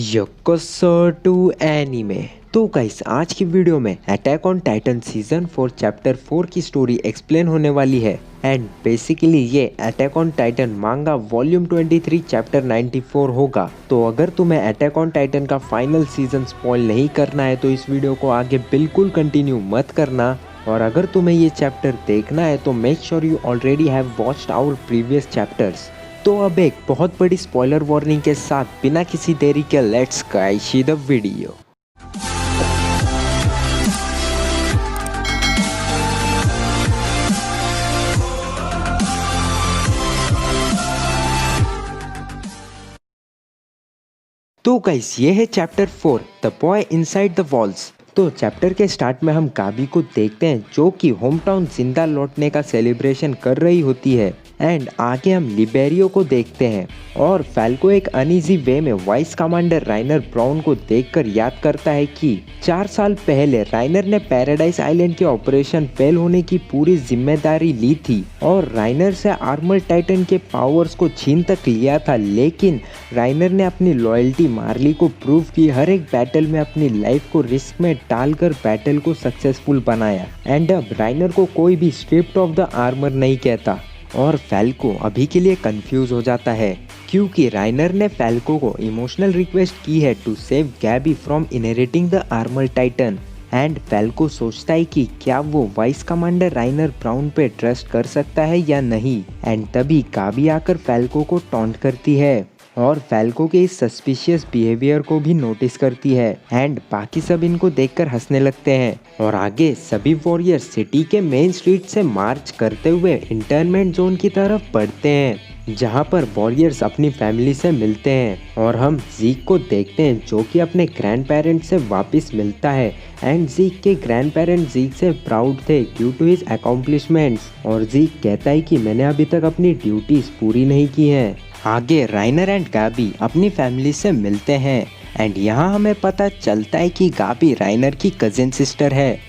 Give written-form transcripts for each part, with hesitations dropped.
योकोसो to anime. तो guys आज की वीडियो में attack on Titan season 4 chapter 4 की स्टोरी एक्सप्लेन होने वाली है। एंड बेसिकली ये अटैक ऑन टाइटन मांगा वॉल्यूम 23 चैप्टर 94 होगा। तो अगर तुम्हें अटैक ऑन टाइटन का फाइनल सीजन स्पॉइल नहीं करना है तो इस वीडियो को आगे बिल्कुल कंटिन्यू मत करना। और अगर तुम्हें ये चैप्टर देखना है तो make sure you already have watched our previous chapters. तो अब एक बहुत बड़ी स्पॉइलर वार्निंग के साथ बिना किसी देरी के लेट्स सी द वीडियो। तो गाइस ये है chapter 4 the boy inside the walls. तो चैप्टर के स्टार्ट में हम गाबी को देखते हैं जो कि होम टाउन जिंदा लौटने का सेलिब्रेशन कर रही होती है। एंड आगे हम लिबेरियो को देखते हैं और फैल्को एक अनइजी वे में वाइस कमांडर राइनर ब्राउन को देखकर याद करता है कि 4 साल पहले राइनर ने पैराडाइज आइलैंड के ऑपरेशन फेल होने की पूरी जिम्मेदारी ली थी और राइनर से आर्मर टाइटन के पावर्स को छीन तक लिया था। लेकिन राइनर ने अपनी लॉयल्टी मार्ली को प्रूव की, हर एक बैटल में अपनी लाइफ को रिस्क में डालकर बैटल को सक्सेसफुल बनाया। एंड अब राइनर को कोई भी स्ट्रिप्ड ऑफ द आर्मर नहीं कहता और फैल्को अभी के लिए कंफ्यूज हो जाता है क्योंकि राइनर ने फैल्को को इमोशनल रिक्वेस्ट की है to save Gabi from inheriting the armour Titan. And Falco सोचता है कि क्या वो वाइस कमांडर राइनर ब्राउन पे ट्रस्ट कर सकता है या नहीं। एंड तभी गाबी आकर फैल्को को टॉन्ट करती है और फैल्को के इस सस्पिशियस बिहेवियर को भी नोटिस करती है। एंड बाकी सब इनको देखकर हंसने लगते हैं और आगे सभी वॉरियर सिटी के मेन स्ट्रीट से मार्च करते हुए इंटरमेंट जोन की तरफ बढ़ते हैं जहां पर वॉरियर्स अपनी फैमिली से मिलते हैं। और हम जीक को देखते हैं जो कि अपने ग्रैंड पेरेंट्स से वापस मिलता है। एंड जीक के ग्रैंड पेरेंट्स जीक से प्राउड थे ड्यू टू हिज अकॉम्प्लिशमेंट्स और जीक कहता है कि मैंने अभी तक अपनी ड्यूटीज पूरी नहीं की हैं। आगे राइनर एंड गाबी अपनी फैमिली से मिलते हैं एंड यहाँ हमें पता चलता है कि गाबी राइनर की कजिन सिस्टर है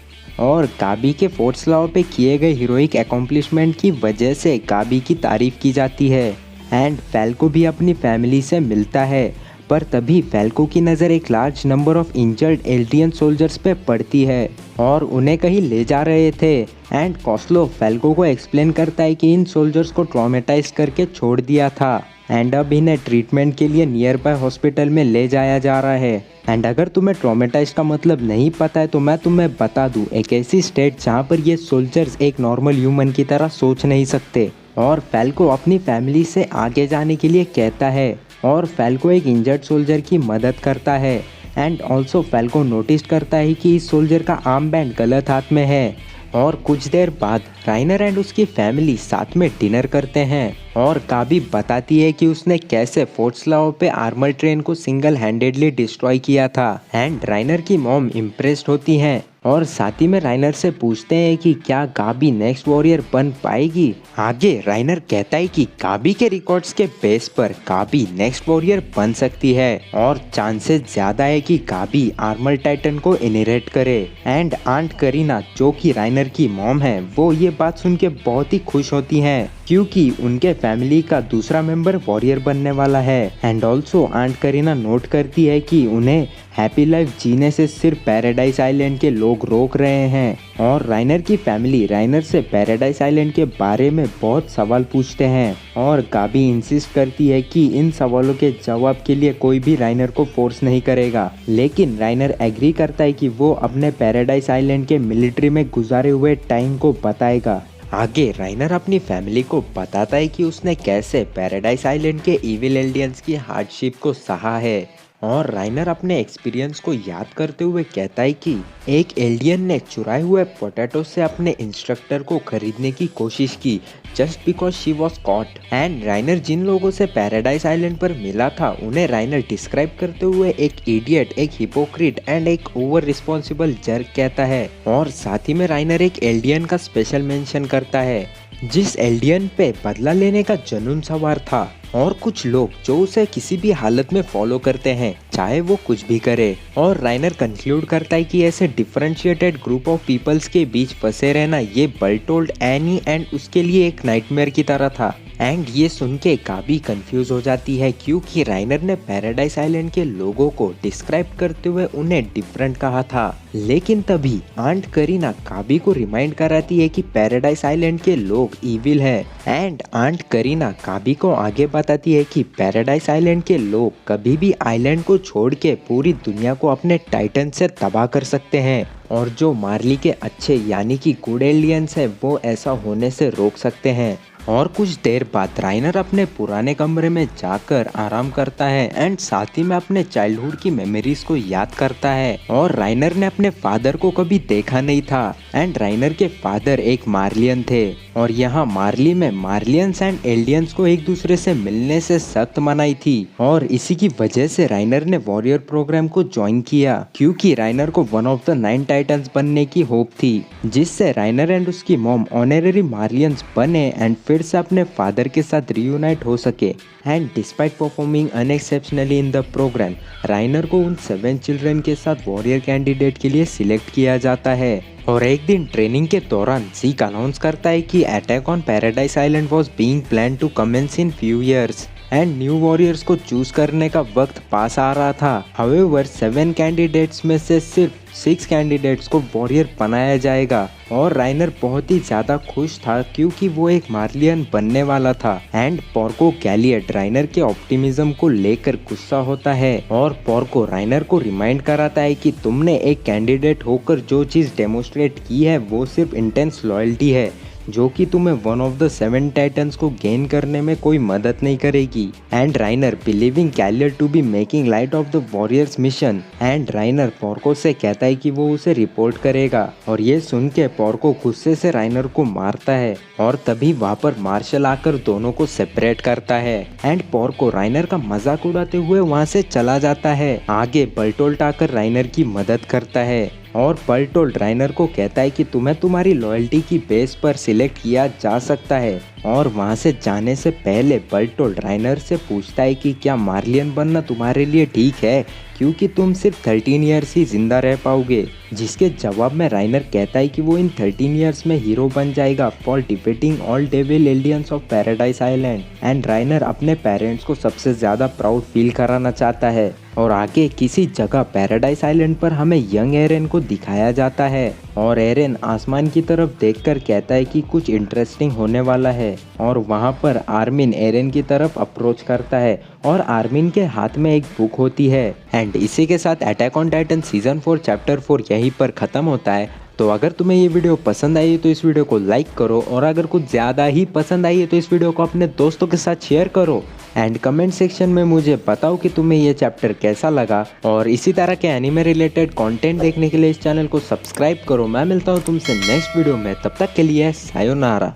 और गाबी के फोर्थ लॉ पे किए गए हीरोइक अकॉम्प्लिशमेंट की वजह से गाबी की तारीफ की जाती है। एंड फैल्को भी अपनी फैमिली से मिलता है पर तभी फैल्को की नज़र एक large number of injured Eldian soldiers पे पड़ती है और उन्हें कहीं ले जा रहे थे। एंड कॉस्लो फैल्को को एक्सप्लेन करता है कि इन सोल्जर्स को ट्रॉमेटाइज करके छोड़ दिया था एंड अब इन्हें ट्रीटमेंट के लिए नियर बाय हॉस्पिटल में ले जाया जा रहा है। एंड अगर तुम्हें ट्रॉमेटाइज का मतलब नहीं पता है तो मैं तुम्हें बता दूं, एक ऐसी स्टेट जहां पर ये सोल्जर्स एक नॉर्मल ह्यूमन की तरह सोच नहीं सकते। और फैल्को अपनी फैमिली से आगे जाने के लिए कहता है और फैल्को एक इंजर्ड सोल्जर की मदद करता है। एंड ऑल्सो फैल्को नोटिस करता है कि इस सोल्जर का आर्म बैंड गलत हाथ में है। और कुछ देर बाद राइनर एंड उसकी फैमिली साथ में डिनर करते हैं और गाबी बताती है कि उसने कैसे फोर्ट्सलाओ पे आर्मर ट्रेन को सिंगल हैंडेडली डिस्ट्रॉय किया था। एंड राइनर की मॉम इम्प्रेस्ड होती हैं और साथ ही में राइनर से पूछते हैं कि क्या गाबी नेक्स्ट वॉरियर बन पाएगी। आगे राइनर कहता है कि गाबी के रिकॉर्ड्स के बेस पर गाबी नेक्स्ट वॉरियर बन सकती है और चांसेस ज्यादा है कि गाबी आर्मर टाइटन को इनहेरिट करे। एंड आंट करीना जो कि राइनर की मॉम है वो ये बात सुन के बहुत ही खुश होती हैं क्योंकि उनके फैमिली का दूसरा मेंबर वॉरियर बनने वाला है। And also aunt Karina note करती है कि उन्हें हैप्पी लाइफ जीने से सिर्फ पैराडाइज आइलैंड के लोग रोक रहे हैं। और राइनर की फैमिली राइनर से पैराडाइज आइलैंड के बारे में बहुत सवाल पूछते हैं और गाबी इंसिस्ट करती है कि इन सवालों के जवाब के लिए कोई भी राइनर को फोर्स नहीं करेगा। लेकिन राइनर एग्री करता है कि वो अपने पैराडाइज आइलैंड के मिलिट्री में गुजारे हुए टाइम को बताएगा। आगे राइनर अपनी फैमिली को बताता है कि उसने कैसे पैराडाइज आइलैंड के इविल एल्डियंस की हार्डशिप को सहा है। और राइनर अपने एक्सपीरियंस को याद करते हुए कहता है कि एक एल्डियन ने चुराए हुए पोटैटो से अपने इंस्ट्रक्टर को खरीदने की कोशिश की just because she was caught. And Reiner जिन लोगों से पैराडाइज आइलैंड पर मिला था उन्हें राइनर डिस्क्राइब करते हुए एक इडियट, एक हिपोक्रिट एंड एक ओवर रिस्पॉन्सिबल जर्क कहता है। और साथ ही में राइनर एक एल्डियन का स्पेशल मेंशन करता है जिस एल्डियन पे बदला लेने का जुनून सवार था और कुछ लोग जो उसे किसी भी हालत में फॉलो करते हैं चाहे वो कुछ भी करे। और राइनर कंक्लूड करता है कि ऐसे डिफरेंशिएटेड ग्रुप ऑफ पीपल्स के बीच फंसे रहना ये बर्टोल्ड, एनी एंड उसके लिए एक नाइटमेयर की तरह था। एंड ये सुन के काबी कंफ्यूज हो जाती है क्योंकि राइनर ने पैराडाइज आइलैंड के लोगों को डिस्क्राइब करते हुए उन्हें डिफरेंट कहा था। लेकिन तभी आंट करीना काबी को रिमाइंड कराती है कि पैराडाइज आइलैंड के लोग इविल है एंड आंट करीना काबी को आगे बताती है कि पैराडाइज आइलैंड के लोग कभी भी आइलैंड को छोड़ के पूरी दुनिया को अपने टाइटन से तबाह कर सकते हैं और जो मार्ली के अच्छे यानी कि गुड एलियंस है वो ऐसा होने से रोक सकते हैं। और कुछ देर बाद राइनर अपने पुराने कमरे में जाकर आराम करता है एंड साथ ही में अपने चाइल्डहुड की मेमोरीज को याद करता है। और राइनर ने अपने फादर को कभी देखा नहीं था एंड राइनर के फादर एक मार्लियन थे और यहाँ मार्ली में मार्लियंस एंड एल्डियंस को एक दूसरे से मिलने से सख्त मनाही थी और इसी की वजह से राइनर ने वॉरियर प्रोग्राम को ज्वाइन किया क्योंकि राइनर को वन ऑफ द 9 टाइटन्स बनने की होप थी, जिससे राइनर एंड उसकी मॉम ऑनरेरी मार्लियंस बने एंड फिर से अपने फादर के साथ रियूनाइट हो सके। And despite performing unexceptionally in the program, Reiner को उन 7 चिल्ड्रन के साथ वॉरियर कैंडिडेट के लिए सिलेक्ट किया जाता है। और एक दिन ट्रेनिंग के दौरान ज़ीक अनाउंस करता है कि attack on Paradise Island was being plan to commence in few years and new warriors को चूज करने का वक्त पास आ रहा था। हाउएवर 7 कैंडिडेट्स में से सिर्फ 6 कैंडिडेट्स को वॉरियर बनाया जाएगा और राइनर बहुत ही ज्यादा खुश था क्योंकि वो एक मार्लियन बनने वाला था। एंड पोर्को गैलियट राइनर के ऑप्टिमिज्म को लेकर गुस्सा होता है और पोर्को राइनर को रिमाइंड कराता है कि तुमने एक कैंडिडेट होकर जो चीज डेमोस्ट्रेट की है वो सिर्फ इंटेंस लॉयल्टी है जो कि तुम्हें वन ऑफ द 7 टाइटन्स को गेन करने में कोई मदद नहीं करेगी। And Reiner believing Galliard to be making light of the warriors mission and Reiner Porco से कहता है कि वो उसे रिपोर्ट करेगा और ये सुन के पोर्को गुस्से से राइनर को मारता है और तभी वहाँ पर मार्शल आकर दोनों को सेपरेट करता है एंड पोर्को राइनर का मजाक उड़ाते हुए वहाँ से चला जाता है। आगे बर्टोल्ट आकर राइनर की मदद करता है और बर्टोल्ट राइनर को कहता है कि तुम्हें तुम्हारी लॉयल्टी की बेस पर सिलेक्ट किया जा सकता है और वहां से जाने से पहले बर्टोल्ट राइनर से पूछता है कि क्या मार्लियन बनना तुम्हारे लिए ठीक है क्योंकि तुम सिर्फ 13 ईयर्स ही जिंदा रह पाओगे, जिसके जवाब में राइनर कहता है कि वो इन 13 ईयर्स में हीरो बन जाएगा for defeating all devil aliens of paradise island. And राइनर अपने पेरेंट्स को सबसे ज्यादा प्राउड फील कराना चाहता है और आगे किसी जगह पैराडाइज आइलैंड पर हमें यंग एरेन को दिखाया जाता है और एरेन आसमान की तरफ देखकर कहता है कि कुछ इंटरेस्टिंग होने वाला है और वहाँ पर आर्मिन एरेन की तरफ अप्रोच करता है और आर्मिन के हाथ में एक बुक होती है। एंड इसी के साथ attack on Titan season 4 chapter 4 यहीं पर खत्म होता है। तो अगर तुम्हें ये वीडियो पसंद आई है तो इस वीडियो को लाइक करो और अगर कुछ ज़्यादा ही पसंद आई है तो इस वीडियो को अपने दोस्तों के साथ शेयर करो एंड कमेंट सेक्शन में मुझे बताओ कि तुम्हें ये चैप्टर कैसा लगा। और इसी तरह के एनिमे रिलेटेड कंटेंट देखने के लिए इस चैनल को सब्सक्राइब करो। मैं मिलता हूँ तुमसे नेक्स्ट वीडियो में, तब तक के लिए सायोनारा।